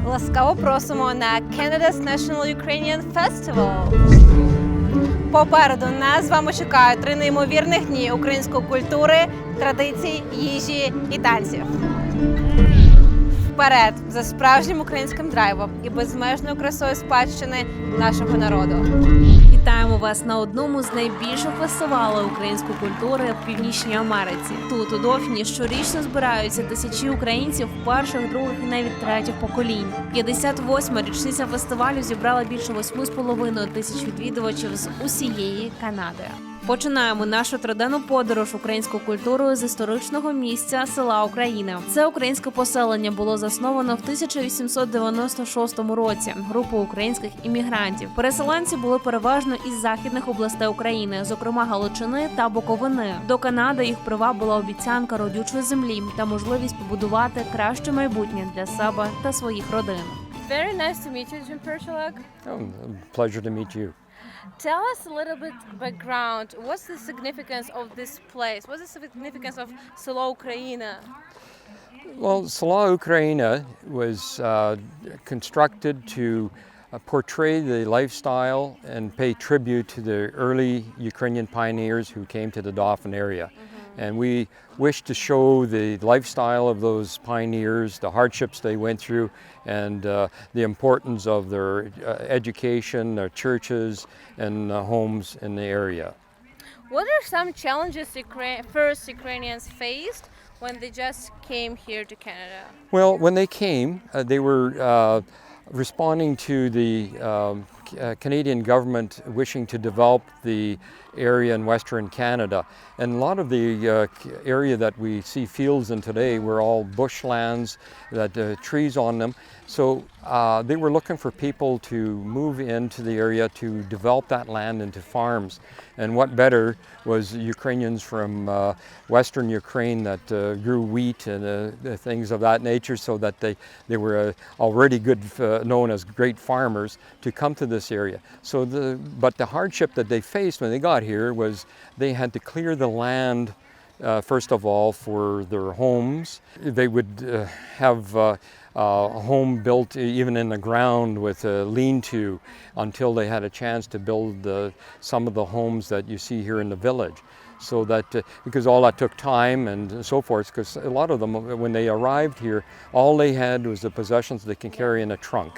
Ласкаво просимо на Canada's National Ukrainian Festival. Попереду нас з вами чекають 3 неймовірних дні української культури, традицій, їжі і танців. Вперед за справжнім українським драйвом і безмежною красою спадщини нашого народу. Вітаємо вас на одному з найбільших фестивалів української культури в Північній Америці. Тут, у Дофіні, щорічно збираються тисячі українців перших, других і навіть третіх поколінь. 58-ма річниця фестивалю зібрала більше 8,5 тисяч відвідувачів з усієї Канади. Починаємо нашу триденну подорож українською культурою з історичного місця села Україна. Це українське поселення було засновано в 1896 році групою українських іммігрантів. Переселенці були переважно із західних областей України, зокрема Галичини та Буковини. До Канади їх привабила обіцянка родючої землі та можливість побудувати краще майбутнє для себе та своїх родин. Very nice to meet you, Jim Perchalak. Pleasure to meet you. Tell us a little bit background. What's the significance of this place? What's the significance of Selo Ukraina? Well, Selo Ukraina was constructed to portray the lifestyle and pay tribute to the early Ukrainian pioneers who came to the Dauphin area. And we wish to show the lifestyle of those pioneers, the hardships they went through, and the importance of their education, their churches, and homes in the area. What are some challenges first Ukrainians faced when they just came here to Canada? Well, when they came, they were responding to the Canadian government wishing to develop the area in Western Canada. And a lot of the area that we see fields in today were all bushlands, that trees on them. So they were looking for people to move into the area to develop that land into farms. And what better was Ukrainians from Western Ukraine that grew wheat and things of that nature, so that they were already known as great farmers, to come to this area. But the hardship that they faced when they got here was they had to clear the land first of all for their homes. They would have a home built even in the ground with a lean-to until they had a chance to build some of the homes that you see here in the village. So that, because all that took time and so forth, because a lot of them, when they arrived here, all they had was the possessions they can carry in a trunk.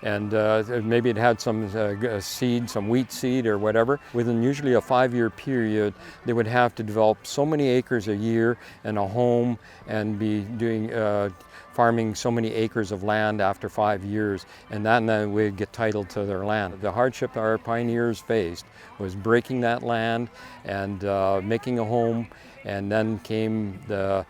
And maybe it had some seed, some wheat seed or whatever. Within usually a 5-year period, they would have to develop so many acres a year and a home and be doing farming so many acres of land after 5 years, and then we'd get title to their land. The hardship our pioneers faced was breaking that land and making a home, and then came the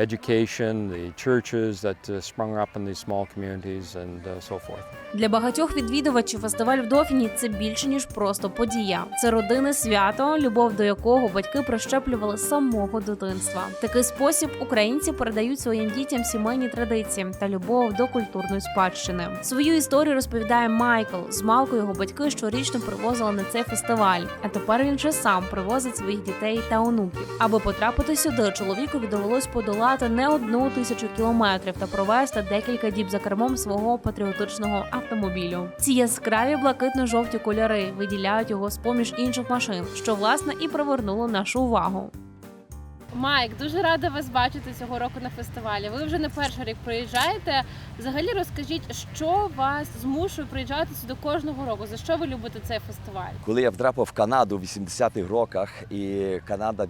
education, the churches that sprung up in these small communities and so forth. Для багатьох відвідувачів фестиваль в Дофіні – це більше, ніж просто подія. Це родинне свято, любов до якого батьки прищеплювали з самого дитинства. В такий спосіб українці передають своїм дітям сімейні традиції та любов до культурної спадщини. Свою історію розповідає Майкл. Змалку його батьки щорічно привозили на цей фестиваль, а тепер він вже сам привозить своїх дітей та онуків. Аби потрапити сюди, чоловікові довелось подолати не 1000 кілометрів та провести декілька діб за кермом свого патріотичного автомобілю. Ці яскраві блакитно-жовті кольори виділяють його з-поміж інших машин, що, власне, і привернуло нашу увагу. Майк, дуже рада вас бачити цього року на фестивалі. Ви вже не перший рік приїжджаєте. Взагалі розкажіть, що вас змушує приїжджати сюди кожного року? За що ви любите цей фестиваль? Коли я втрапив в Канаду в 80-х роках, і Канада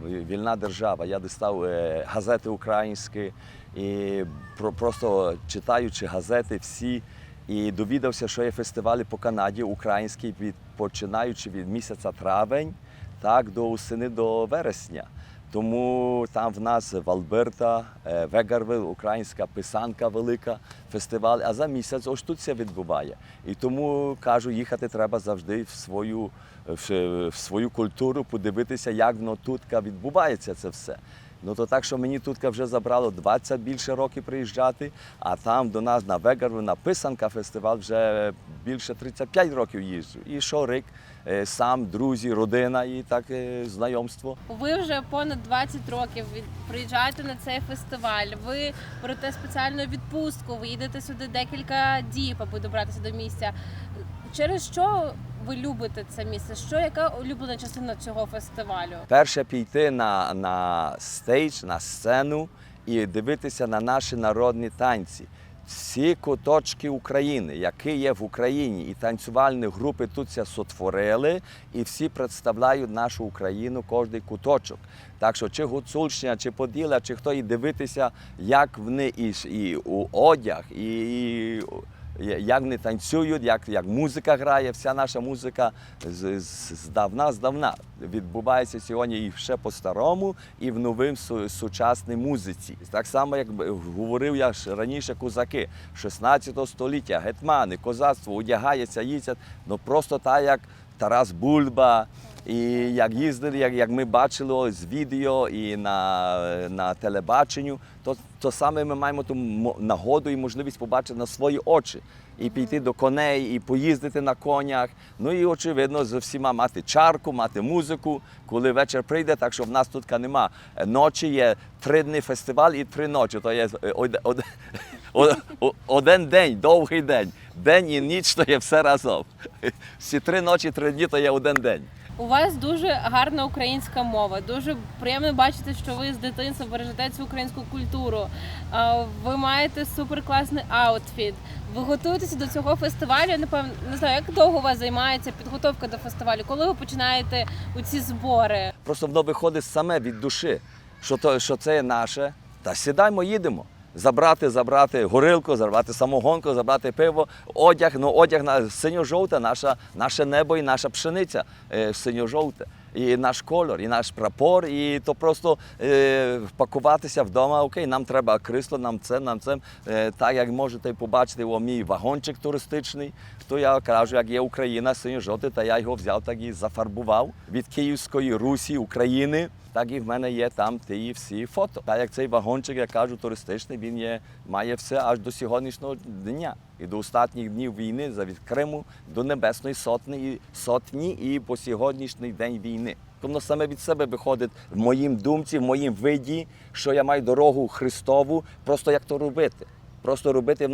вільна держава, я дістав газети українські, і просто читаючи газети всі, і довідався, що є фестивалі по Канаді українські, починаючи від місяця травень, так, до осени, до вересня. Тому там в нас в Альберта, Вегарвил, українська писанка велика, фестиваль, а за місяць ось тут все відбуває. І тому, кажу, їхати треба завжди в свою культуру, подивитися, як воно тут відбувається це все. Ну то так, що мені тут вже забрало 20 більше років приїжджати, а там до нас на Вегару, на Писанка фестиваль вже більше 35 років їжджу. І щорік сам, друзі, родина і так знайомство. Ви вже понад 20 років приїжджаєте на цей фестиваль, ви берете спеціальну відпустку, ви їдете сюди декілька діб, аби добратися до місця. Через що ви любите це місце? Яка улюблена частина цього фестивалю? Перше піти на стейдж, на сцену і дивитися на наші народні танці. Всі куточки України, які є в Україні, і танцювальні групи тут це сотворили, і всі представляють нашу Україну, кожний куточок. Так що чи Гуцульщина, чи Поділля, чи хто, і дивитися, як вони і у одяг, і як вони танцюють, як музика грає, вся наша музика здавна відбувається сьогодні і ще по-старому, і в новим сучасній музиці. Так само, як говорив я раніше, козаки 16 століття, гетьмани, козацтво одягається, їздять, ну просто так, як Тарас Бульба, і як їздили, як ми бачили з відео і на телебаченню, то саме ми маємо ту нагоду і можливість побачити на свої очі. І піти до коней, і поїздити на конях. Ну і, очевидно, з всіма мати чарку, мати музику, коли вечір прийде, так що в нас тут нема. Ночі є 3 дні фестиваль і 3 ночі. То є один день, довгий день. День і ніч, то є все разом. Всі 3 ночі, 3 дні, то є один день. У вас дуже гарна українська мова, дуже приємно бачити, що ви з дитинства бережете цю українську культуру. Ви маєте суперкласний аутфіт. Ви готуєтеся до цього фестивалю, напевно, не знаю, як довго у вас займається підготовка до фестивалю, коли ви починаєте у ці збори? Просто воно виходить саме від душі, що це є наше, та сідаймо, їдемо. Забрати горілку, забрати самогонку, забрати пиво, одяг, одяг синьо-жовте, наше небо і наша пшениця синьо-жовте. І наш кольор, і наш прапор, і то просто пакуватися вдома, окей, нам треба крісло, нам це. Так, як можете побачити, мій вагончик туристичний, то я кажу, як є Україна, синьо-жовте, та я його взяв, так і зафарбував від Київської Русі, України. Так і в мене є там ті всі фото. Так як цей вагончик, я кажу, туристичний, він має все аж до сьогоднішнього дня. І до останніх днів війни, від Криму до Небесної Сотні і по сьогоднішній день війни. Воно саме від себе виходить в моїм думці, в моїм виді, що я маю дорогу Христову, просто як то робити. Просто робити,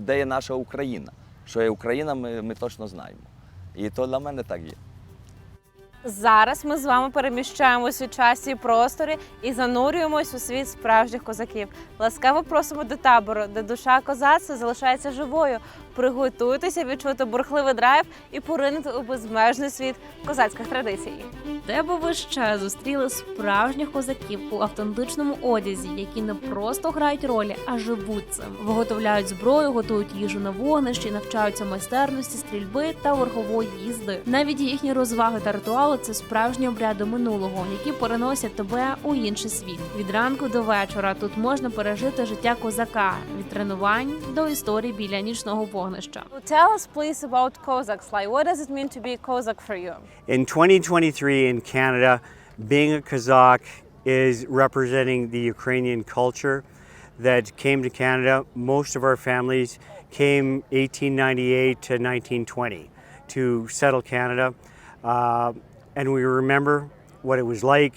де є наша Україна. Що є Україна, ми точно знаємо. І то для мене так є. Зараз ми з вами переміщаємось у часі і просторі і занурюємось у світ справжніх козаків. Ласкаво просимо до табору, де душа козацтва залишається живою. Приготуйтеся відчути бурхливий драйв і поринути у безмежний світ козацьких традицій. Де би ви ще зустріли справжніх козаків у автентичному одязі, які не просто грають ролі, а живуть цим. Виготовляють зброю, готують їжу на вогнищі, навчаються майстерності, стрільби та верхової їзди. Навіть їхні розваги та ритуали – це справжні обряди минулого, які переносять тебе у інший світ. Від ранку до вечора тут можна пережити життя козака, від тренувань до історій біля нічного вогнища. Tell us please about Cossacks. Like, what does it mean to be a Cossack for you? In 2023 in Canada, being a Cossack is representing the Ukrainian culture that came to Canada. Most of our families came 1898 to 1920 to settle Canada. And we remember what it was like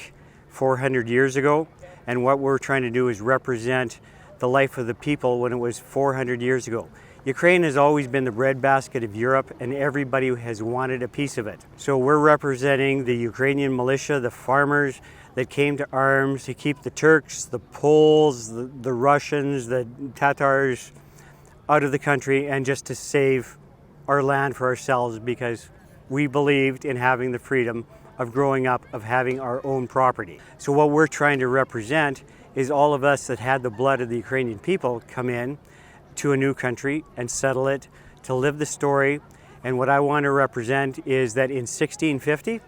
400 years ago. And what we're trying to do is represent the life of the people when it was 400 years ago. Ukraine has always been the breadbasket of Europe, and everybody has wanted a piece of it. So we're representing the Ukrainian militia, the farmers that came to arms to keep the Turks, the Poles, the Russians, the Tatars out of the country, and just to save our land for ourselves, because we believed in having the freedom of growing up, of having our own property. So what we're trying to represent is all of us that had the blood of the Ukrainian people come in to a new country and settle it, to live the story. And what I want to represent is that in 1650,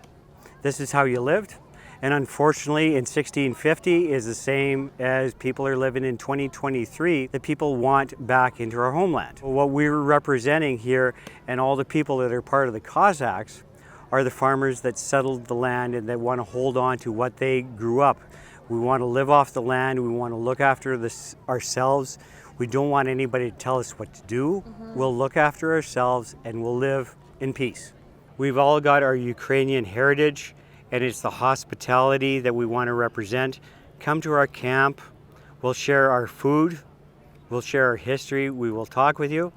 this is how you lived. And unfortunately, in 1650 is the same as people are living in 2023, that people want back into our homeland. What we're representing here, and all the people that are part of the Cossacks, are the farmers that settled the land and that want to hold on to what they grew up We want to live off the land. We want to look after this ourselves. We don't want anybody to tell us what to do. We'll look after ourselves and we'll live in peace. We've all got our Ukrainian heritage, and it's the hospitality that we want to represent. Come to our camp. We'll share our food. We'll share our history. We will talk with you.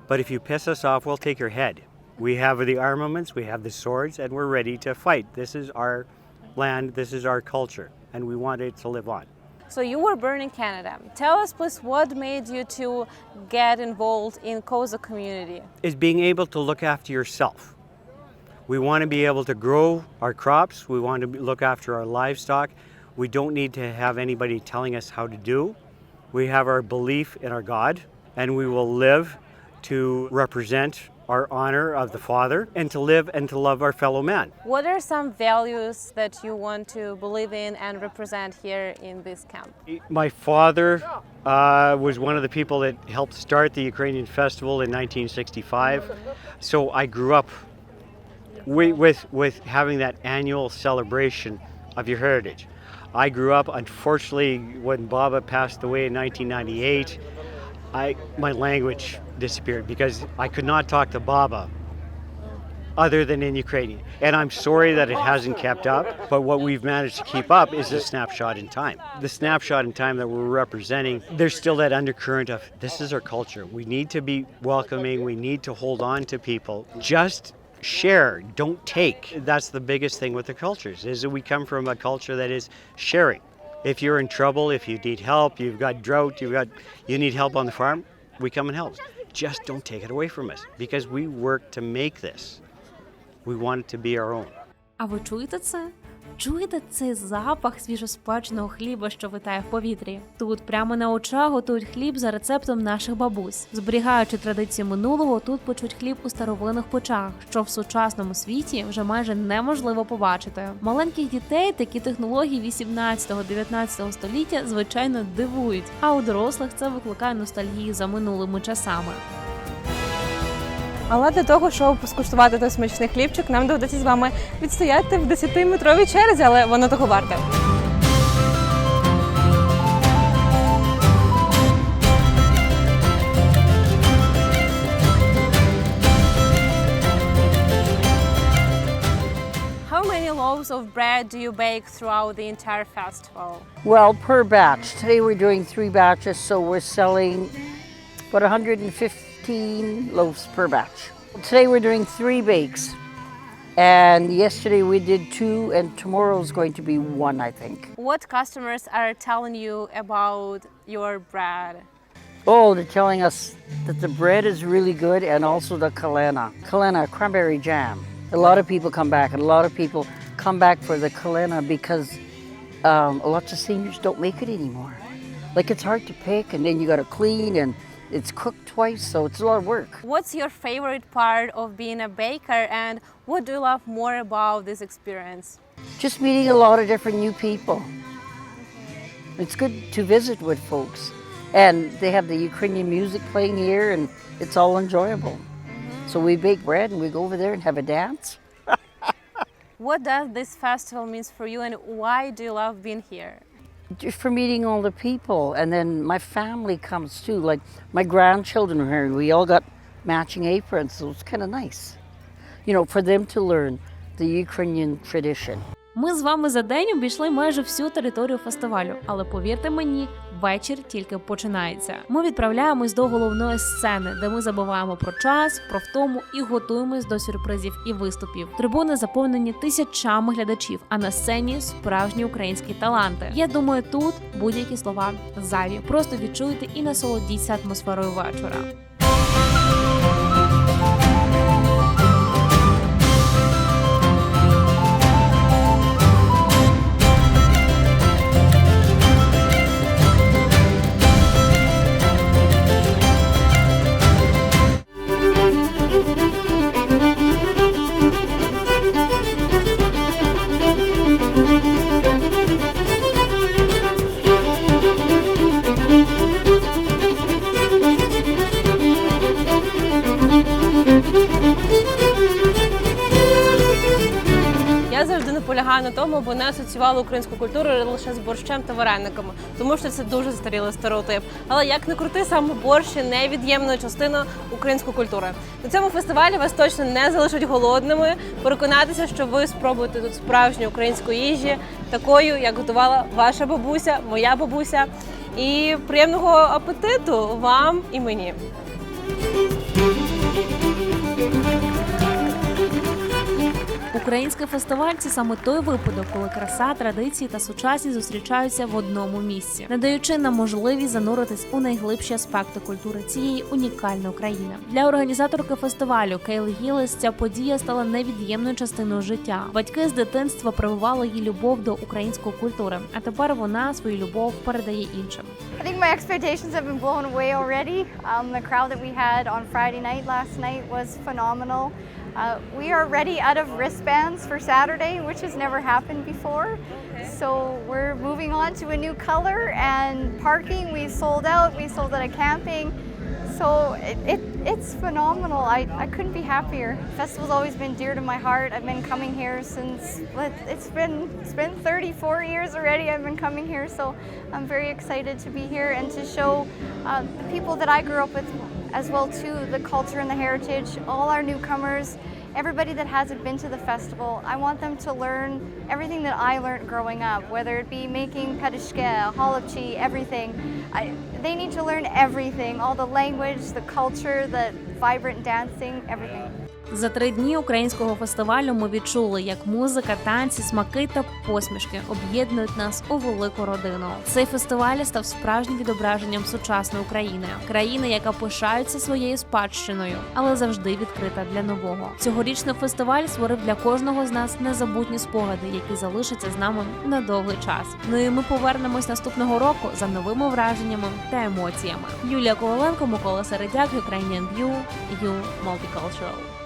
But if you piss us off, we'll take your head. We have the armaments, we have the swords, and we're ready to fight. This is our land, this is our culture, and we want it to live on. So you were born in Canada. Tell us, please, what made you to get involved in Cossack community? Is being able to look after yourself. We want to be able to grow our crops. We want to look after our livestock. We don't need to have anybody telling us how to do. We have our belief in our God, and we will live to represent our honor of the Father and to live and to love our fellow man. What are some values that you want to believe in and represent here in this camp? My father was one of the people that helped start the Ukrainian Festival in 1965. So I grew up with having that annual celebration of your heritage. I grew up, unfortunately, when Baba passed away in 1998, my language disappeared because I could not talk to Baba other than in Ukrainian. And I'm sorry that it hasn't kept up, but what we've managed to keep up is a snapshot in time. The snapshot in time that we're representing, there's still that undercurrent of this is our culture. We need to be welcoming, we need to hold on to people. Just share, don't take. That's the biggest thing with the cultures, is that we come from a culture that is sharing. If you're in trouble, if you need help, you've got drought, you need help on the farm, we come and help. Just don't take it away from us, because we work to make this. We want it to be our own. А ви чуєте це? Чуєте цей запах свіжоспеченого хліба, що витає в повітрі? Тут прямо на очах готують хліб за рецептом наших бабусь. Зберігаючи традиції минулого, тут печуть хліб у старовинних печах, що в сучасному світі вже майже неможливо побачити. Маленьких дітей такі технології 18-19 століття, звичайно, дивують, а у дорослих це викликає ностальгію за минулими часами. Але для того, щоб скуштувати той смачний хлібчик, нам доведеться з вами відстояти в 10-метровій черзі, але воно того варте. How many loaves of bread do you bake throughout the entire festival? Well, per batch. Today we're doing 3 batches, so we're selling about 115 loaves per batch. Today we're doing 3 bakes, and yesterday we did 2, and tomorrow's going to be 1, I think. What customers are telling you about your bread? Oh, they're telling us that the bread is really good, and also the kalena, cranberry jam. A lot of people come back, and a lot of people come back for the kalena because lots of seniors don't make it anymore. Like, it's hard to pick, and then you got to clean, and it's cooked twice, so it's a lot of work. What's your favorite part of being a baker, and what do you love more about this experience? Just meeting a lot of different new people. It's good to visit with folks. And they have the Ukrainian music playing here, and it's all enjoyable. So we bake bread and we go over there and have a dance. What does this festival mean for you, and why do you love being here? Just for meeting all the people, and then my family comes too. Like, my grandchildren are here. We all got matching aprons, so it's kind of nice, you know, for them to learn the Ukrainian tradition. Ми з вами за день обійшли майже всю територію фестивалю, але повірте мені, вечір тільки починається. Ми відправляємось до головної сцени, де ми забуваємо про час, про втому і готуємось до сюрпризів і виступів. Трибуни заповнені тисячами глядачів, а на сцені справжні українські таланти. Я думаю, тут будь-які слова зайві. Просто відчуйте і насолодіться атмосферою вечора. наполягаю на тому, бо не асоціювали українську культуру лише з борщем та варениками, тому що це дуже застарілий стереотип. Але як не крути, саме борщ є невід'ємною частиною української культури. На цьому фестивалі вас точно не залишать голодними. Переконатися, що ви спробуєте тут справжню українську їжі, такою, як готувала ваша бабуся, моя бабуся. І приємного апетиту вам і мені! Український фестиваль – це саме той випадок, коли краса, традиції та сучасність зустрічаються в одному місці, надаючи нам можливість зануритись у найглибші аспекти культури цієї унікальної країни. Для організаторки фестивалю Кейли Гіллес ця подія стала невід'ємною частиною життя. Батьки з дитинства прививали їй любов до української культури, а тепер вона свою любов передає іншим. I think my expectations have been blown away already. The crowd that we had on Friday night last night was phenomenal. We are already out of wristbands for Saturday, which has never happened before. So we're moving on to a new color, and parking, we sold out of camping. So it's phenomenal. I couldn't be happier. The festival's always been dear to my heart. I've been coming here since, it's been 34 years already I've been coming here, so I'm very excited to be here and to show the people that I grew up with as well too, the culture and the heritage, all our newcomers, everybody that hasn't been to the festival. I want them to learn everything that I learned growing up, whether it be making pedishke, halapchi, everything. They need to learn everything, all the language, the culture, the vibrant dancing, everything. За 3 дні українського фестивалю ми відчули, як музика, танці, смаки та посмішки об'єднують нас у велику родину. Цей фестиваль став справжнім відображенням сучасної України. Країни, яка пишається своєю спадщиною, але завжди відкрита для нового. Цьогорічний фестиваль створив для кожного з нас незабутні спогади, які залишаться з нами на довгий час. Ну і ми повернемось наступного року за новими враженнями та емоціями. Юлія Коваленко, Микола Середяк, Ukrainian View, You Multicultural.